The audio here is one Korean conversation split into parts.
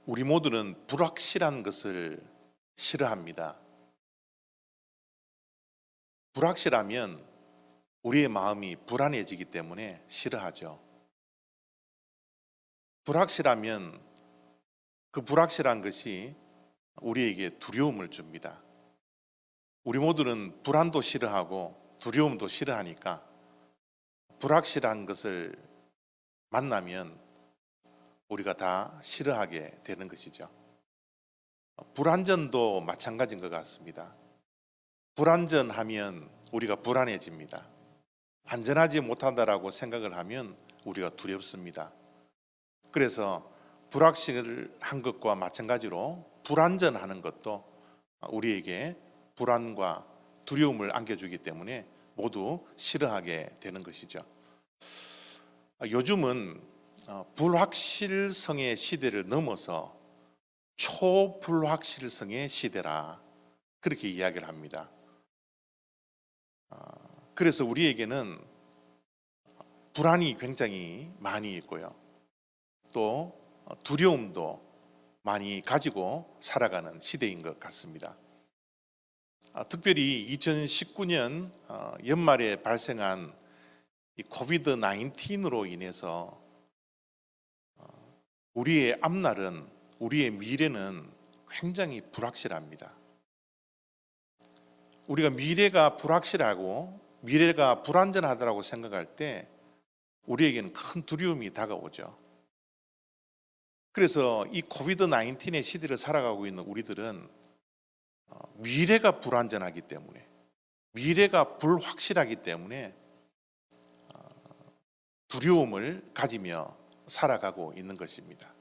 우리 모두는 불확실한 것을 싫어합니다. 불확실하면 우리의 마음이 불안해지기 때문에 싫어하죠. 불확실하면 그 불확실한 것이 우리에게 두려움을 줍니다. 우리 모두는 불안도 싫어하고 두려움도 싫어하니까 불확실한 것을 만나면 우리가 다 싫어하게 되는 것이죠. 불안전도 마찬가지인 것 같습니다. 불안전하면 우리가 불안해집니다. 안전하지 못하다라고 생각을 하면 우리가 두렵습니다. 그래서 불확실한 것과 마찬가지로 불안전하는 것도 우리에게 불안과 두려움을 안겨주기 때문에 모두 싫어하게 되는 것이죠. 요즘은 불확실성의 시대를 넘어서 초불확실성의 시대라 그렇게 이야기를 합니다. 그래서 우리에게는 불안이 굉장히 많이 있고요. 또 두려움도 많이 가지고 살아가는 시대인 것 같습니다. 특별히 2019년 연말에 발생한 이 코비드 19으로 인해서 우리의 앞날은, 우리의 미래는 굉장히 불확실합니다. 우리가 미래가 불확실하고 미래가 불안전하다고 생각할 때 우리에게는 큰 두려움이 다가오죠. 그래서 이 코비드 19의 시대를 살아가고 있는 우리들은 미래가 불안전하기 때문에, 미래가 불확실하기 때문에 두려움을 가지며 살아가고 있는 것입니다.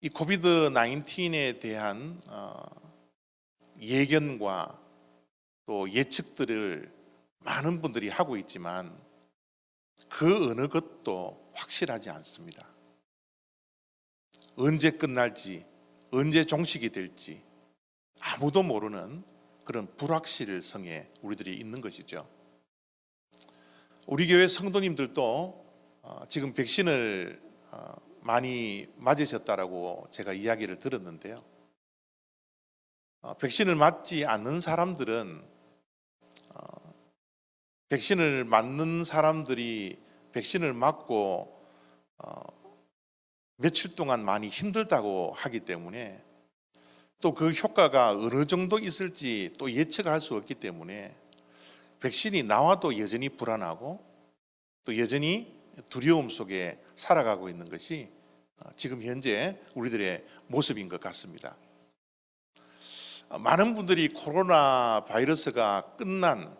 이 코비드 19에 대한 예견과 또 예측들을 많은 분들이 하고 있지만 그 어느 것도 확실하지 않습니다. 언제 끝날지, 언제 종식이 될지 아무도 모르는 그런 불확실성에 우리들이 있는 것이죠. 우리 교회 성도님들도 지금 백신을 많이 맞으셨다라고 제가 이야기를 들었는데요. 백신을 맞지 않는 사람들은 백신을 맞는 사람들이 백신을 맞고 며칠 동안 많이 힘들다고 하기 때문에 또 그 효과가 어느 정도 있을지 또 예측할 수 없기 때문에 백신이 나와도 여전히 불안하고 또 여전히 두려움 속에 살아가고 있는 것이 지금 현재 우리들의 모습인 것 같습니다. 많은 분들이 코로나 바이러스가 끝난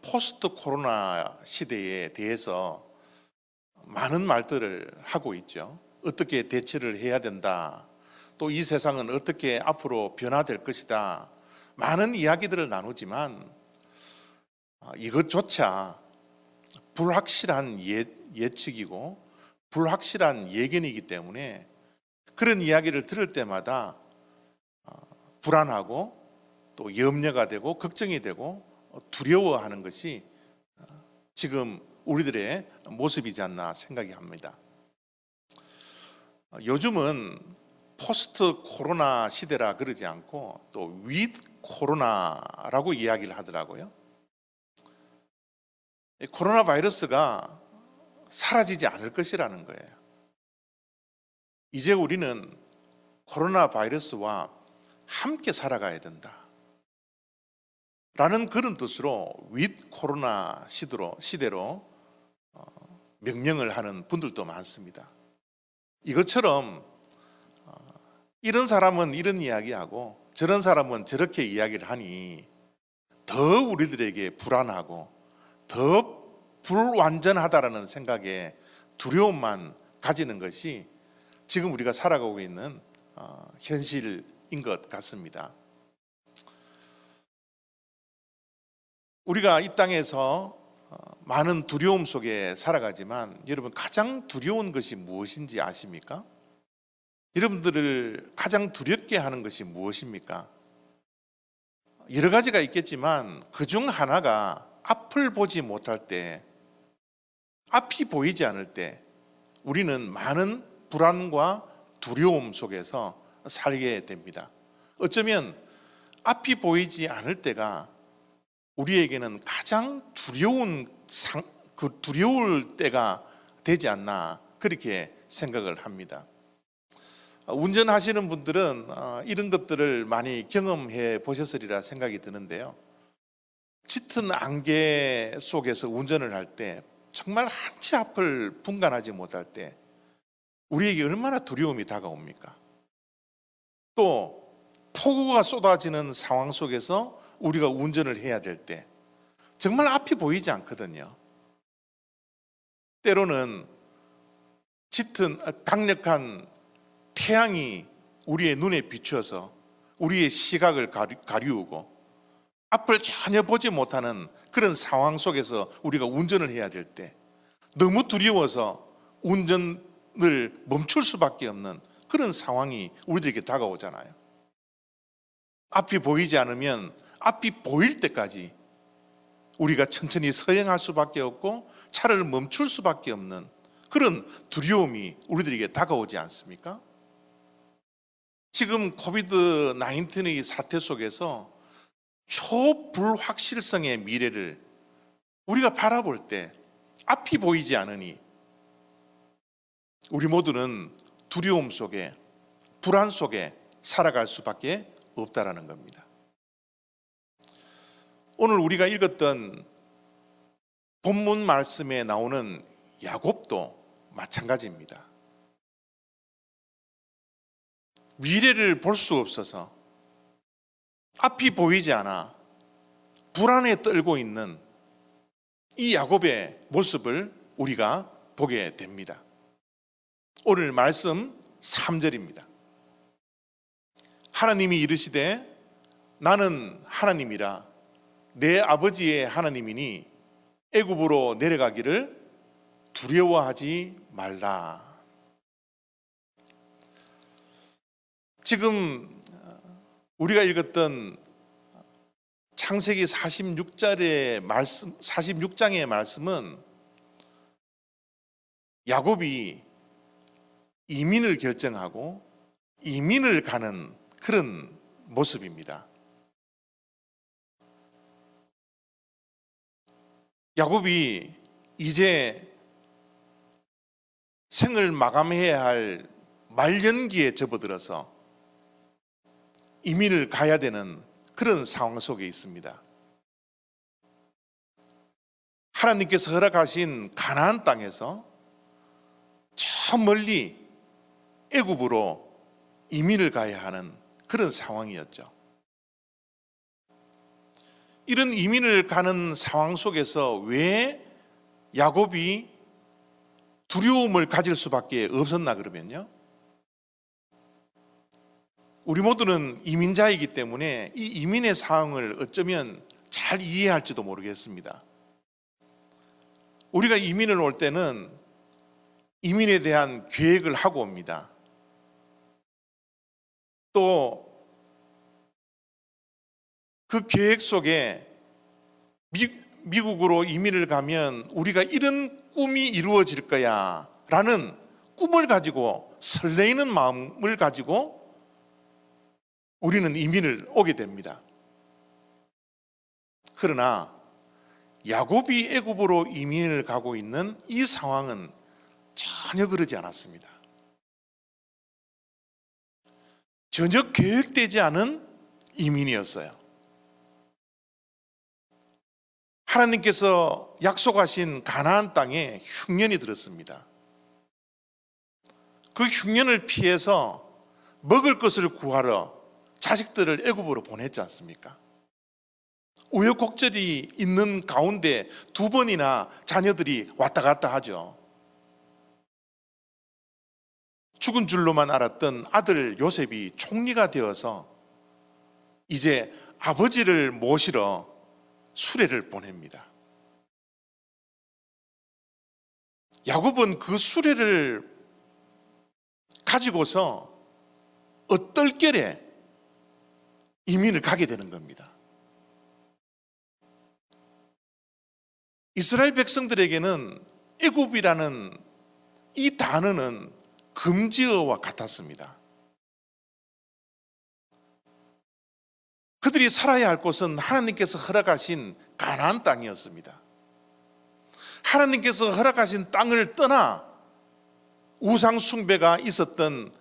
포스트 코로나 시대에 대해서 많은 말들을 하고 있죠. 어떻게 대처를 해야 된다. 또 이 세상은 어떻게 앞으로 변화될 것이다. 많은 이야기들을 나누지만 이것조차 불확실한 예측이고 불확실한 예견이기 때문에 그런 이야기를 들을 때마다 불안하고 또 염려가 되고 걱정이 되고 두려워하는 것이 지금 우리들의 모습이지 않나 생각이 합니다. 요즘은 포스트 코로나 시대라 그러지 않고 또 위드 코로나라고 이야기를 하더라고요. 코로나 바이러스가 사라지지 않을 것이라는 거예요. 이제 우리는 코로나 바이러스와 함께 살아가야 된다 라는 그런 뜻으로 위드 코로나 시대로 명령을 하는 분들도 많습니다. 이것처럼 이런 사람은 이런 이야기하고 저런 사람은 저렇게 이야기를 하니 더 우리들에게 불안하고 더 불완전하다라는 생각에 두려움만 가지는 것이 지금 우리가 살아가고 있는 현실인 것 같습니다. 우리가 이 땅에서 많은 두려움 속에 살아가지만 여러분 가장 두려운 것이 무엇인지 아십니까? 여러분들을 가장 두렵게 하는 것이 무엇입니까? 여러 가지가 있겠지만 그중 하나가 앞을 보지 못할 때, 앞이 보이지 않을 때 우리는 많은 불안과 두려움 속에서 살게 됩니다. 어쩌면 앞이 보이지 않을 때가 우리에게는 가장 두려울 때가 되지 않나 그렇게 생각을 합니다. 운전하시는 분들은 이런 것들을 많이 경험해 보셨으리라 생각이 드는데요. 짙은 안개 속에서 운전을 할 때 정말 한치 앞을 분간하지 못할 때 우리에게 얼마나 두려움이 다가옵니까? 또 폭우가 쏟아지는 상황 속에서 우리가 운전을 해야 될 때 정말 앞이 보이지 않거든요. 때로는 짙은 강력한 태양이 우리의 눈에 비추어서 우리의 시각을 가리우고 앞을 전혀 보지 못하는 그런 상황 속에서 우리가 운전을 해야 될 때 너무 두려워서 운전을 멈출 수밖에 없는 그런 상황이 우리들에게 다가오잖아요. 앞이 보이지 않으면 앞이 보일 때까지 우리가 천천히 서행할 수밖에 없고 차를 멈출 수밖에 없는 그런 두려움이 우리들에게 다가오지 않습니까? 지금 코비드 19의 사태 속에서 초불확실성의 미래를 우리가 바라볼 때 앞이 보이지 않으니 우리 모두는 두려움 속에 불안 속에 살아갈 수밖에 없다라는 겁니다. 오늘 우리가 읽었던 본문 말씀에 나오는 야곱도 마찬가지입니다. 미래를 볼 수 없어서 앞이 보이지 않아 불안에 떨고 있는 이 야곱의 모습을 우리가 보게 됩니다. 오늘 말씀 3절입니다. 하나님이 이르시되 나는 하나님이라 내 아버지의 하나님이니 애굽으로 내려가기를 두려워하지 말라. 지금 우리가 읽었던 창세기 46장의 말씀은 야곱이 이민을 결정하고 이민을 가는 그런 모습입니다. 야곱이 이제 생을 마감해야 할 말년기에 접어들어서 이민을 가야 되는 그런 상황 속에 있습니다. 하나님께서 허락하신 가나안 땅에서 저 멀리 애굽으로 이민을 가야 하는 그런 상황이었죠. 이런 이민을 가는 상황 속에서 왜 야곱이 두려움을 가질 수밖에 없었나 그러면요, 우리 모두는 이민자이기 때문에 이 이민의 상황을 어쩌면 잘 이해할지도 모르겠습니다. 우리가 이민을 올 때는 이민에 대한 계획을 하고 옵니다. 또 그 계획 속에 미국으로 이민을 가면 우리가 이런 꿈이 이루어질 거야 라는 꿈을 가지고 설레이는 마음을 가지고 우리는 이민을 오게 됩니다. 그러나 야곱이 애굽으로 이민을 가고 있는 이 상황은 전혀 그러지 않았습니다. 전혀 계획되지 않은 이민이었어요. 하나님께서 약속하신 가나안 땅에 흉년이 들었습니다. 그 흉년을 피해서 먹을 것을 구하러 자식들을 애굽으로 보냈지 않습니까? 우여곡절이 있는 가운데 2번이나 자녀들이 왔다 갔다 하죠. 죽은 줄로만 알았던 아들 요셉이 총리가 되어서 이제 아버지를 모시러 수레를 보냅니다. 야곱은 그 수레를 가지고서 얼떨결에 이민을 가게 되는 겁니다. 이스라엘 백성들에게는 애굽이라는 이 단어는 금지어와 같았습니다. 그들이 살아야 할 곳은 하나님께서 허락하신 가나안 땅이었습니다. 하나님께서 허락하신 땅을 떠나 우상 숭배가 있었던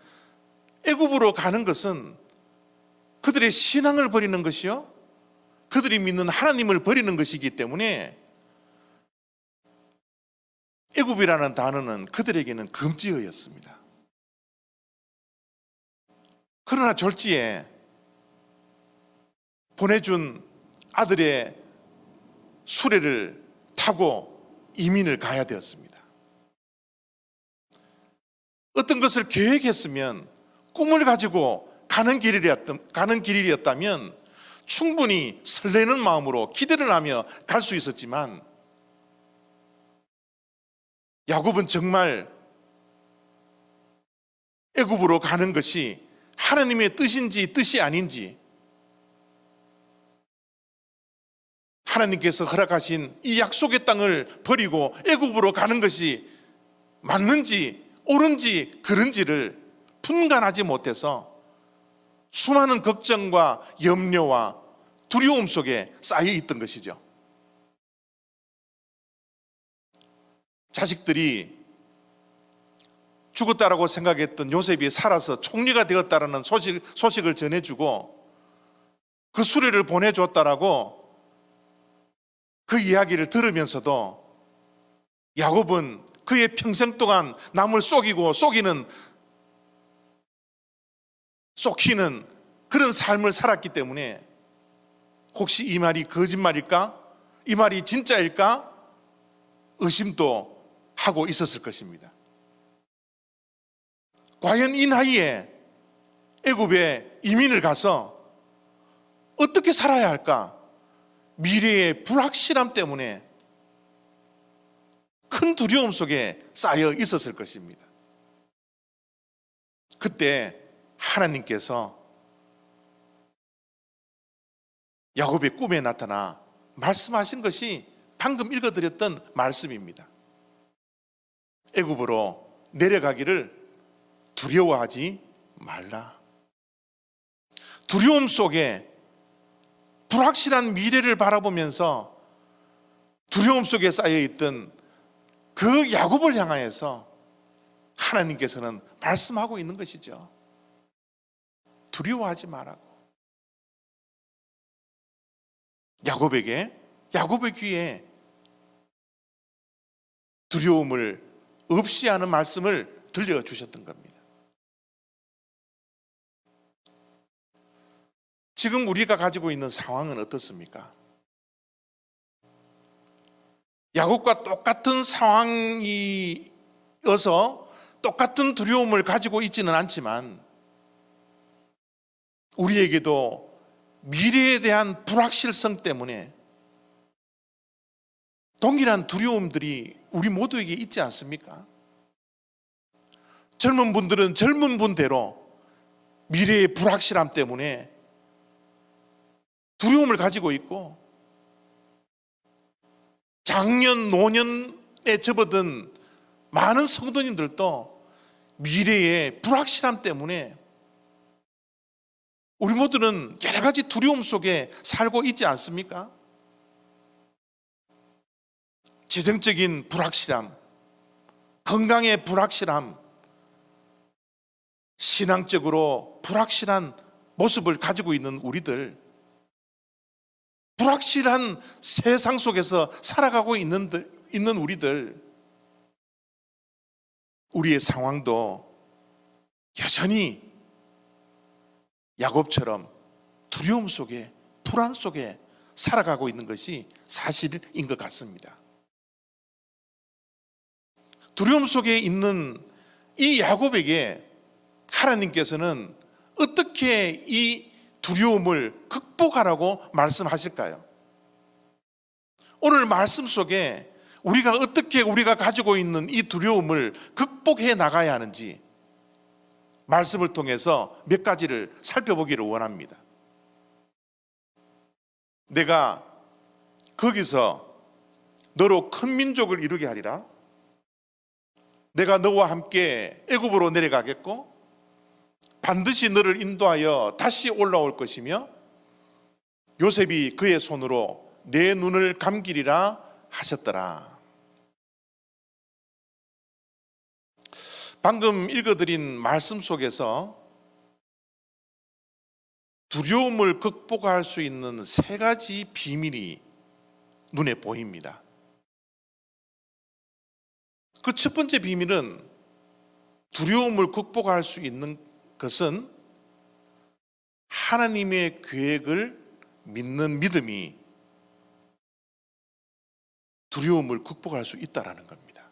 애굽으로 가는 것은 그들의 신앙을 버리는 것이요, 그들이 믿는 하나님을 버리는 것이기 때문에 애굽이라는 단어는 그들에게는 금지어였습니다. 그러나 졸지에 보내준 아들의 수레를 타고 이민을 가야 되었습니다. 어떤 것을 계획했으면, 꿈을 가지고 가는 길이었다면 충분히 설레는 마음으로 기대를 하며 갈 수 있었지만, 야곱은 정말 애굽으로 가는 것이 하나님의 뜻인지 뜻이 아닌지, 하나님께서 허락하신 이 약속의 땅을 버리고 애굽으로 가는 것이 맞는지 옳은지 그른지를 분간하지 못해서 수많은 걱정과 염려와 두려움 속에 쌓여 있던 것이죠. 자식들이 죽었다라고 생각했던 요셉이 살아서 총리가 되었다라는 소식을 전해주고 그 수레를 보내줬다라고 그 이야기를 들으면서도 야곱은 그의 평생 동안 남을 속이는 그런 삶을 살았기 때문에 혹시 이 말이 거짓말일까? 이 말이 진짜일까? 의심도 하고 있었을 것입니다. 과연 이 나이에 애굽에 이민을 가서 어떻게 살아야 할까? 미래의 불확실함 때문에 큰 두려움 속에 쌓여 있었을 것입니다. 그때 하나님께서 야곱의 꿈에 나타나 말씀하신 것이 방금 읽어드렸던 말씀입니다. 애굽으로 내려가기를 두려워하지 말라. 두려움 속에 불확실한 미래를 바라보면서 두려움 속에 쌓여있던 그 야곱을 향하여서 하나님께서는 말씀하고 있는 것이죠. 두려워하지 말라고. 야곱의 귀에 두려움을 없이 하는 말씀을 들려주셨던 겁니다. 지금 우리가 가지고 있는 상황은 어떻습니까? 야곱과 똑같은 상황이어서 똑같은 두려움을 가지고 있지는 않지만 우리에게도 미래에 대한 불확실성 때문에 동일한 두려움들이 우리 모두에게 있지 않습니까? 젊은 분들은 젊은 분대로 미래의 불확실함 때문에 두려움을 가지고 있고, 장년, 노년에 접어든 많은 성도님들도 미래의 불확실함 때문에 우리 모두는 여러 가지 두려움 속에 살고 있지 않습니까? 재정적인 불확실함, 건강의 불확실함, 신앙적으로 불확실한 모습을 가지고 있는 우리들, 불확실한 세상 속에서 살아가고 있는 우리들, 우리의 상황도 여전히 야곱처럼 두려움 속에, 불안 속에 살아가고 있는 것이 사실인 것 같습니다. 두려움 속에 있는 이 야곱에게 하나님께서는 어떻게 이 두려움을 극복하라고 말씀하실까요? 오늘 말씀 속에 우리가 가지고 있는 이 두려움을 극복해 나가야 하는지 말씀을 통해서 몇 가지를 살펴보기를 원합니다. 내가 거기서 너로 큰 민족을 이루게 하리라. 내가 너와 함께 애굽으로 내려가겠고 반드시 너를 인도하여 다시 올라올 것이며 요셉이 그의 손으로 내 눈을 감기리라 하셨더라. 방금 읽어드린 말씀 속에서 두려움을 극복할 수 있는 세 가지 비밀이 눈에 보입니다. 그 첫 번째 비밀은 두려움을 극복할 수 있는 것은 하나님의 계획을 믿는 믿음이 두려움을 극복할 수 있다는 겁니다.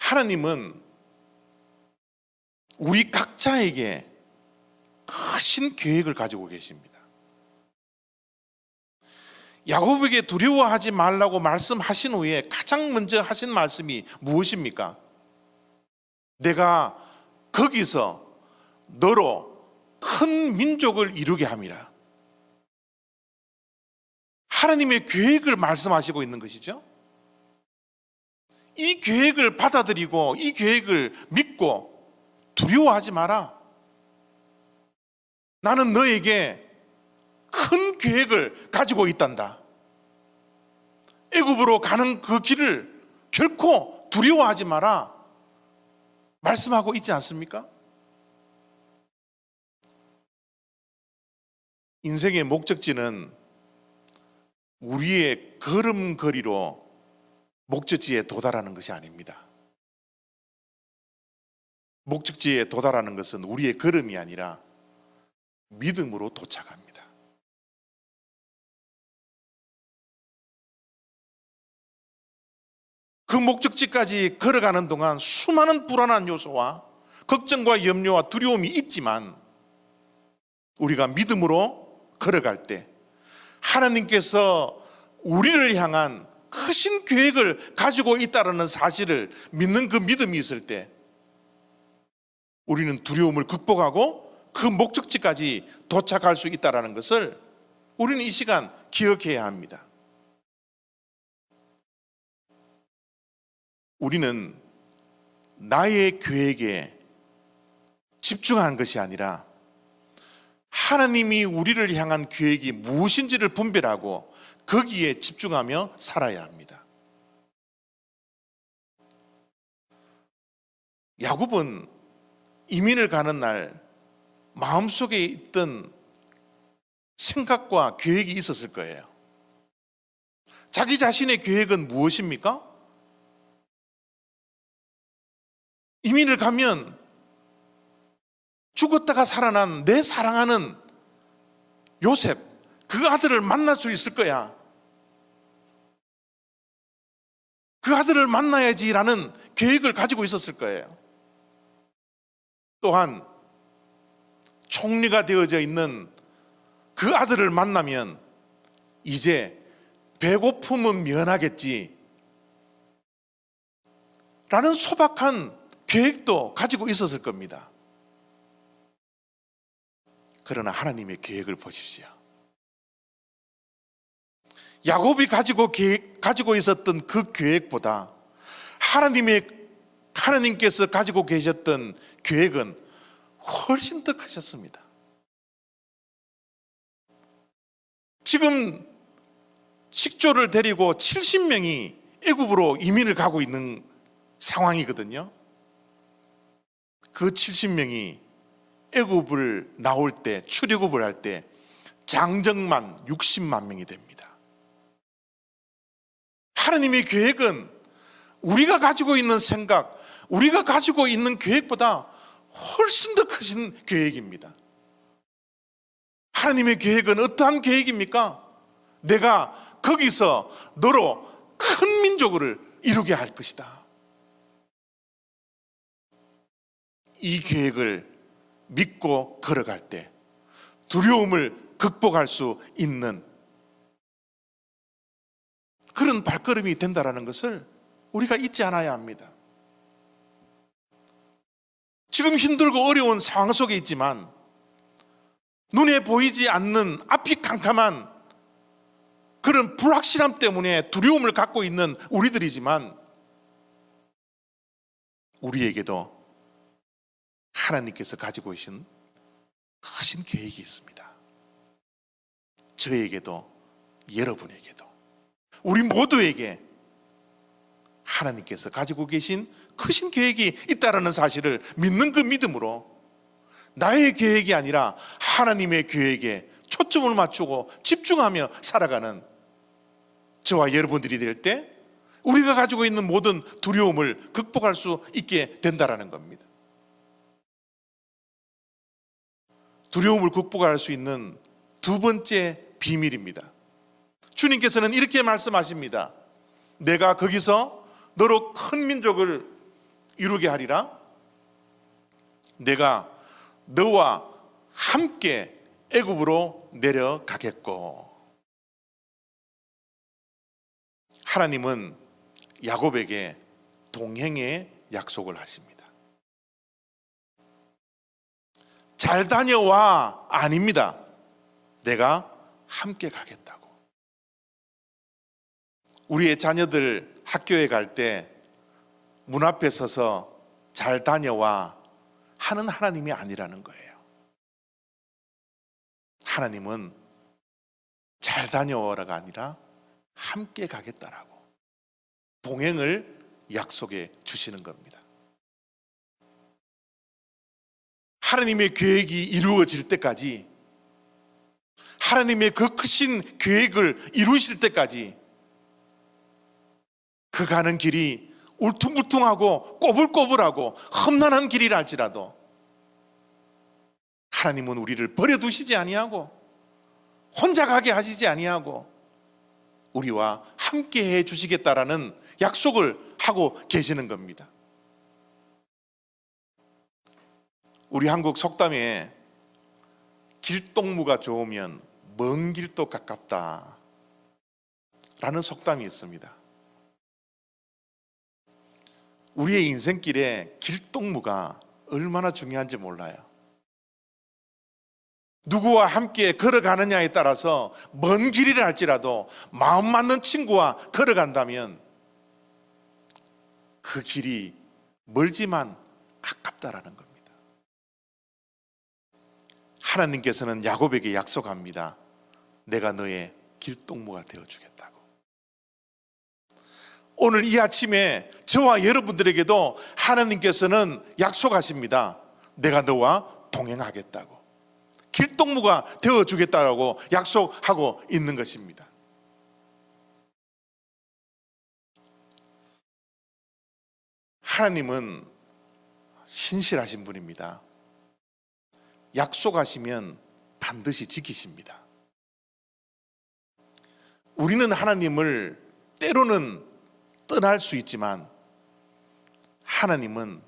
하나님은 우리 각자에게 크신 계획을 가지고 계십니다. 야곱에게 두려워하지 말라고 말씀하신 후에 가장 먼저 하신 말씀이 무엇입니까? 내가 거기서 너로 큰 민족을 이루게 함이라. 하나님의 계획을 말씀하시고 있는 것이죠. 이 계획을 받아들이고 이 계획을 믿고 두려워하지 마라. 나는 너에게 큰 계획을 가지고 있단다. 애굽으로 가는 그 길을 결코 두려워하지 마라 말씀하고 있지 않습니까? 인생의 목적지는 우리의 걸음걸이로 목적지에 도달하는 것이 아닙니다. 목적지에 도달하는 것은 우리의 걸음이 아니라 믿음으로 도착합니다. 그 목적지까지 걸어가는 동안 수많은 불안한 요소와 걱정과 염려와 두려움이 있지만 우리가 믿음으로 걸어갈 때 하나님께서 우리를 향한 크신 계획을 가지고 있다는 사실을 믿는 그 믿음이 있을 때 우리는 두려움을 극복하고 그 목적지까지 도착할 수 있다는 것을 우리는 이 시간 기억해야 합니다. 우리는 나의 계획에 집중한 것이 아니라 하나님이 우리를 향한 계획이 무엇인지를 분별하고 거기에 집중하며 살아야 합니다. 야곱은 이민을 가는 날 마음속에 있던 생각과 계획이 있었을 거예요. 자기 자신의 계획은 무엇입니까? 이민을 가면 죽었다가 살아난 내 사랑하는 요셉, 그 아들을 만날 수 있을 거야. 그 아들을 만나야지라는 계획을 가지고 있었을 거예요. 또한 총리가 되어져 있는 그 아들을 만나면 이제 배고픔은 면하겠지 라는 소박한 계획도 가지고 있었을 겁니다. 그러나 하나님의 계획을 보십시오. 야곱이 가지고 있었던 그 계획보다 하나님께서 가지고 계셨던 계획은 훨씬 더 크셨습니다. 지금 식조를 데리고 70명이 애굽으로 이민을 가고 있는 상황이거든요. 그 70명이 애굽을 나올 때, 출애굽을 할 때 장정만 60만 명이 됩니다. 하나님의 계획은 우리가 가지고 있는 생각, 우리가 가지고 있는 계획보다 훨씬 더 크신 계획입니다. 하나님의 계획은 어떠한 계획입니까? 내가 거기서 너로 큰 민족을 이루게 할 것이다. 이 계획을 믿고 걸어갈 때 두려움을 극복할 수 있는 그런 발걸음이 된다는 것을 우리가 잊지 않아야 합니다. 지금 힘들고 어려운 상황 속에 있지만 눈에 보이지 않는 앞이 캄캄한 그런 불확실함 때문에 두려움을 갖고 있는 우리들이지만 우리에게도 하나님께서 가지고 계신 크신 계획이 있습니다. 저에게도 여러분에게도 우리 모두에게 하나님께서 가지고 계신 크신 계획이 있다는 사실을 믿는 그 믿음으로 나의 계획이 아니라 하나님의 계획에 초점을 맞추고 집중하며 살아가는 저와 여러분들이 될 때 우리가 가지고 있는 모든 두려움을 극복할 수 있게 된다는 겁니다. 두려움을 극복할 수 있는 두 번째 비밀입니다. 주님께서는 이렇게 말씀하십니다. 내가 거기서 너로 큰 민족을 이루게 하리라. 내가 너와 함께 애굽으로 내려가겠고. 하나님은 야곱에게 동행의 약속을 하십니다. 잘 다녀와 아닙니다. 내가 함께 가겠다고. 우리의 자녀들 학교에 갈 때 문 앞에 서서 잘 다녀와 하는 하나님이 아니라는 거예요. 하나님은 잘 다녀와라가 아니라 함께 가겠다라고 동행을 약속해 주시는 겁니다. 하나님의 계획이 이루어질 때까지, 하나님의 그 크신 계획을 이루실 때까지 그 가는 길이 울퉁불퉁하고 꼬불꼬불하고 험난한 길이라 할지라도 하나님은 우리를 버려두시지 아니하고 혼자 가게 하시지 아니하고 우리와 함께 해 주시겠다라는 약속을 하고 계시는 겁니다. 우리 한국 속담에 길동무가 좋으면 먼 길도 가깝다 라는 속담이 있습니다. 우리의 인생길에 길동무가 얼마나 중요한지 몰라요. 누구와 함께 걸어가느냐에 따라서 먼 길이라 할지라도 마음 맞는 친구와 걸어간다면 그 길이 멀지만 가깝다라는 겁니다. 하나님께서는 야곱에게 약속합니다. 내가 너의 길동무가 되어주겠다고. 오늘 이 아침에 저와 여러분들에게도 하나님께서는 약속하십니다. 내가 너와 동행하겠다고. 길동무가 되어주겠다고 약속하고 있는 것입니다. 하나님은 신실하신 분입니다. 약속하시면 반드시 지키십니다. 우리는 하나님을 때로는 떠날 수 있지만 하나님은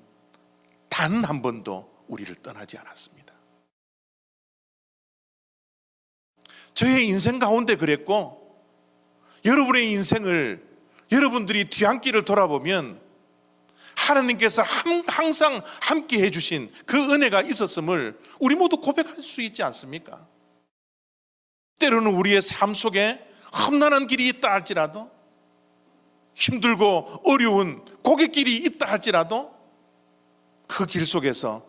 단 한 번도 우리를 떠나지 않았습니다. 저의 인생 가운데 그랬고 여러분의 인생을 여러분들이 뒤안길을 돌아보면 하나님께서 항상 함께 해주신 그 은혜가 있었음을 우리 모두 고백할 수 있지 않습니까? 때로는 우리의 삶 속에 험난한 길이 있다 할지라도 힘들고 어려운 고갯길이 있다 할지라도 그 길 속에서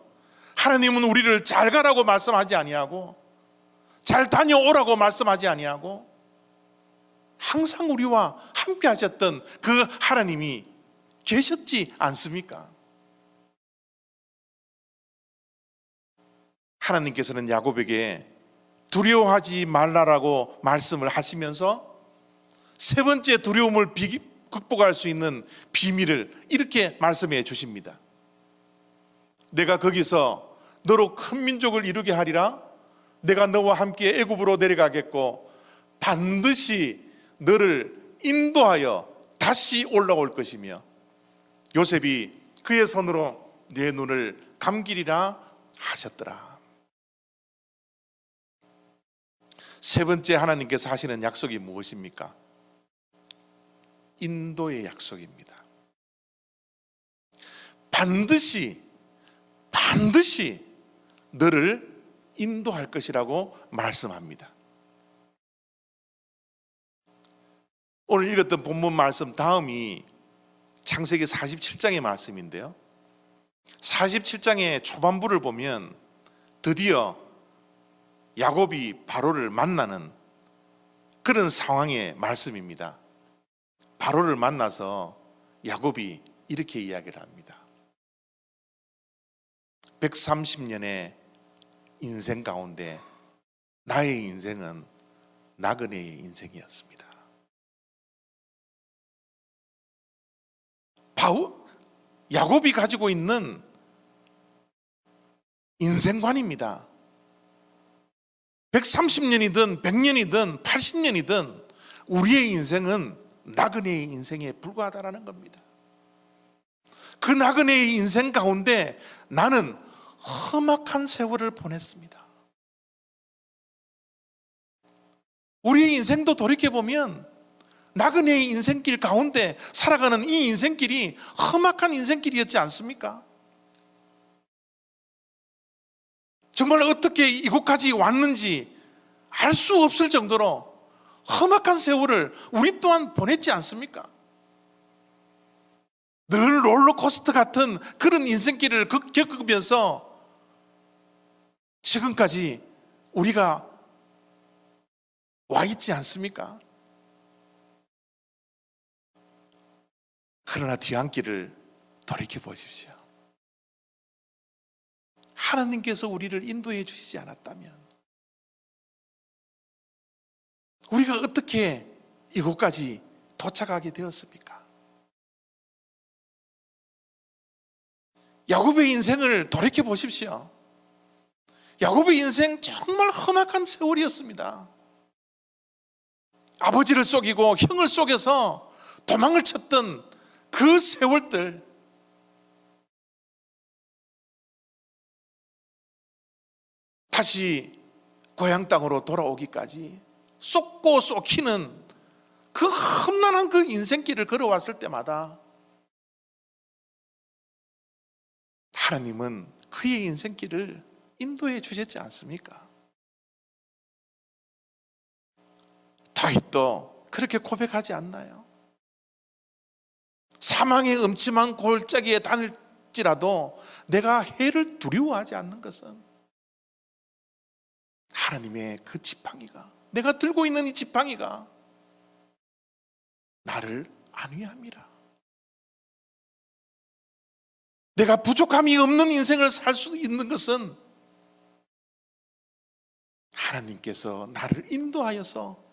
하나님은 우리를 잘 가라고 말씀하지 아니하고 잘 다녀오라고 말씀하지 아니하고 항상 우리와 함께 하셨던 그 하나님이 계셨지 않습니까? 하나님께서는 야곱에게 두려워하지 말라라고 말씀을 하시면서 세 번째 두려움을 극복할 수 있는 비밀을 이렇게 말씀해 주십니다. 내가 거기서 너로 큰 민족을 이루게 하리라. 내가 너와 함께 애굽으로 내려가겠고 반드시 너를 인도하여 다시 올라올 것이며 요셉이 그의 손으로 내 눈을 감기리라 하셨더라. 세 번째 하나님께서 하시는 약속이 무엇입니까? 인도의 약속입니다. 반드시 너를 인도할 것이라고 말씀합니다. 오늘 읽었던 본문 말씀 다음이 창세기 47장의 말씀인데요, 47장의 초반부를 보면 드디어 야곱이 바로를 만나는 그런 상황의 말씀입니다. 바로를 만나서 야곱이 이렇게 이야기를 합니다. 130년의 인생 가운데 나의 인생은 나그네의 인생이었습니다. 야곱이 가지고 있는 인생관입니다. 130년이든 100년이든 80년이든 우리의 인생은 나그네의 인생에 불과하다는 겁니다. 그 나그네의 인생 가운데 나는 험악한 세월을 보냈습니다. 우리의 인생도 돌이켜보면 나그네의 인생길 가운데 살아가는 이 인생길이 험악한 인생길이었지 않습니까? 정말 어떻게 이곳까지 왔는지 알 수 없을 정도로 험악한 세월을 우리 또한 보냈지 않습니까? 늘 롤러코스터 같은 그런 인생길을 겪으면서 지금까지 우리가 와 있지 않습니까? 그러나 뒤안길을 돌이켜 보십시오. 하나님께서 우리를 인도해 주시지 않았다면 우리가 어떻게 이곳까지 도착하게 되었습니까? 야곱의 인생을 돌이켜 보십시오. 야곱의 인생 정말 험악한 세월이었습니다. 아버지를 속이고 형을 속여서 도망을 쳤던 그 세월들, 다시 고향 땅으로 돌아오기까지 쏟고 쏟기는 그 험난한 그 인생길을 걸어왔을 때마다 하나님은 그의 인생길을 인도해 주셨지 않습니까? 다윗도 그렇게 고백하지 않나요? 사망의 음침한 골짜기에 다닐지라도 내가 해를 두려워하지 않는 것은 하나님의 그 지팡이가, 내가 들고 있는 이 지팡이가 나를 안위함이라. 내가 부족함이 없는 인생을 살 수 있는 것은 하나님께서 나를 인도하여서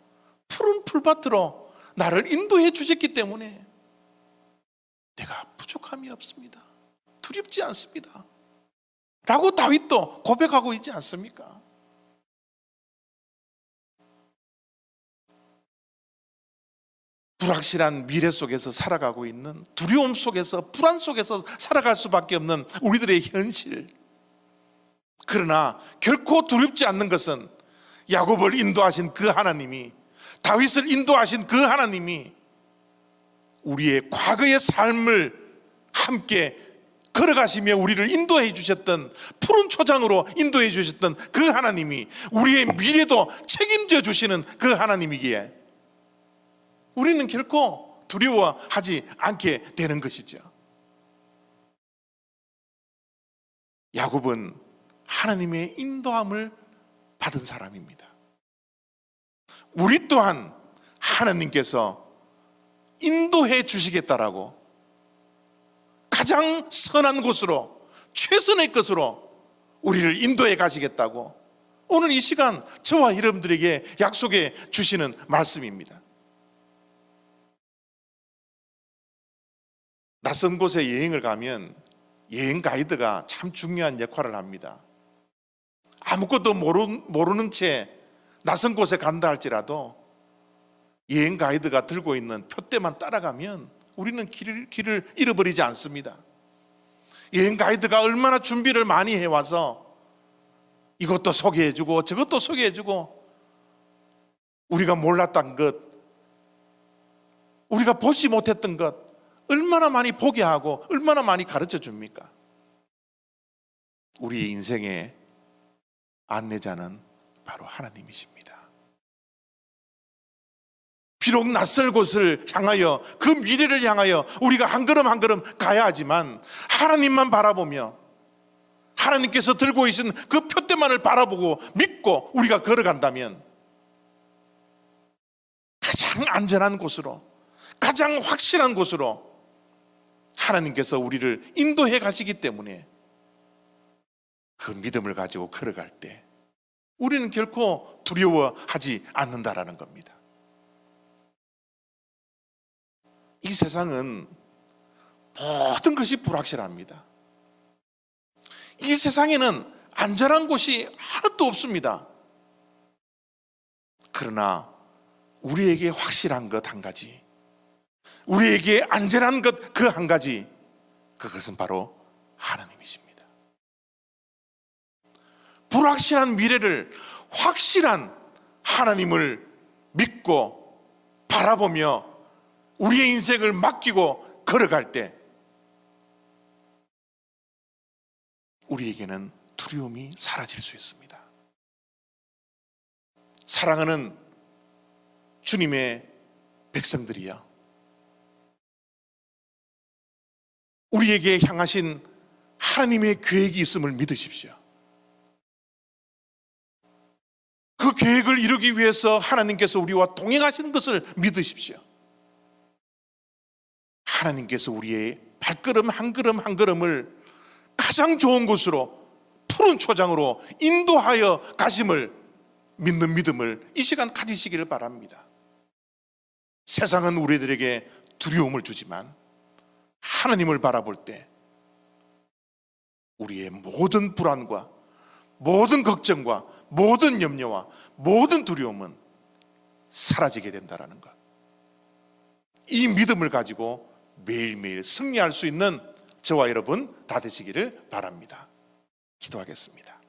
푸른 풀밭으로 나를 인도해 주셨기 때문에 내가 부족함이 없습니다. 두렵지 않습니다. 라고 다윗도 고백하고 있지 않습니까? 불확실한 미래 속에서 살아가고 있는, 두려움 속에서, 불안 속에서 살아갈 수밖에 없는 우리들의 현실. 그러나 결코 두렵지 않는 것은 야곱을 인도하신 그 하나님이, 다윗을 인도하신 그 하나님이 우리의 과거의 삶을 함께 걸어가시며 우리를 인도해 주셨던, 푸른 초장으로 인도해 주셨던 그 하나님이 우리의 미래도 책임져 주시는 그 하나님이기에 우리는 결코 두려워하지 않게 되는 것이죠. 야곱은 하나님의 인도함을 받은 사람입니다. 우리 또한 하나님께서 인도해 주시겠다라고 가장 선한 곳으로, 최선의 것으로 우리를 인도해 가시겠다고 오늘 이 시간 저와 여러분들에게 약속해 주시는 말씀입니다. 낯선 곳에 여행을 가면 여행 가이드가 참 중요한 역할을 합니다. 아무것도 모르는 채 낯선 곳에 간다 할지라도 여행 가이드가 들고 있는 표대만 따라가면 우리는 길을 잃어버리지 않습니다. 여행 가이드가 얼마나 준비를 많이 해와서 이것도 소개해주고 저것도 소개해주고 우리가 몰랐던 것, 우리가 보지 못했던 것 얼마나 많이 보게 하고 얼마나 많이 가르쳐 줍니까? 우리의 인생의 안내자는 바로 하나님이십니다. 비록 낯설 곳을 향하여 그 미래를 향하여 우리가 한 걸음 한 걸음 가야 하지만 하나님만 바라보며 하나님께서 들고 계신 그 표대만을 바라보고 믿고 우리가 걸어간다면 가장 안전한 곳으로, 가장 확실한 곳으로 하나님께서 우리를 인도해 가시기 때문에 그 믿음을 가지고 걸어갈 때 우리는 결코 두려워하지 않는다라는 겁니다. 이 세상은 모든 것이 불확실합니다. 이 세상에는 안전한 곳이 하나도 없습니다. 그러나 우리에게 확실한 것 한 가지, 우리에게 안전한 것 그 한 가지, 그것은 바로 하나님이십니다. 불확실한 미래를 확실한 하나님을 믿고 바라보며 우리의 인생을 맡기고 걸어갈 때 우리에게는 두려움이 사라질 수 있습니다. 사랑하는 주님의 백성들이여, 우리에게 향하신 하나님의 계획이 있음을 믿으십시오. 그 계획을 이루기 위해서 하나님께서 우리와 동행하시는 것을 믿으십시오. 하나님께서 우리의 발걸음 한 걸음 한 걸음을 가장 좋은 곳으로, 푸른 초장으로 인도하여 가심을 믿는 믿음을 이 시간 가지시기를 바랍니다. 세상은 우리들에게 두려움을 주지만 하나님을 바라볼 때 우리의 모든 불안과 모든 걱정과 모든 염려와 모든 두려움은 사라지게 된다는 것, 이 믿음을 가지고 매일매일 승리할 수 있는 저와 여러분 다 되시기를 바랍니다. 기도하겠습니다.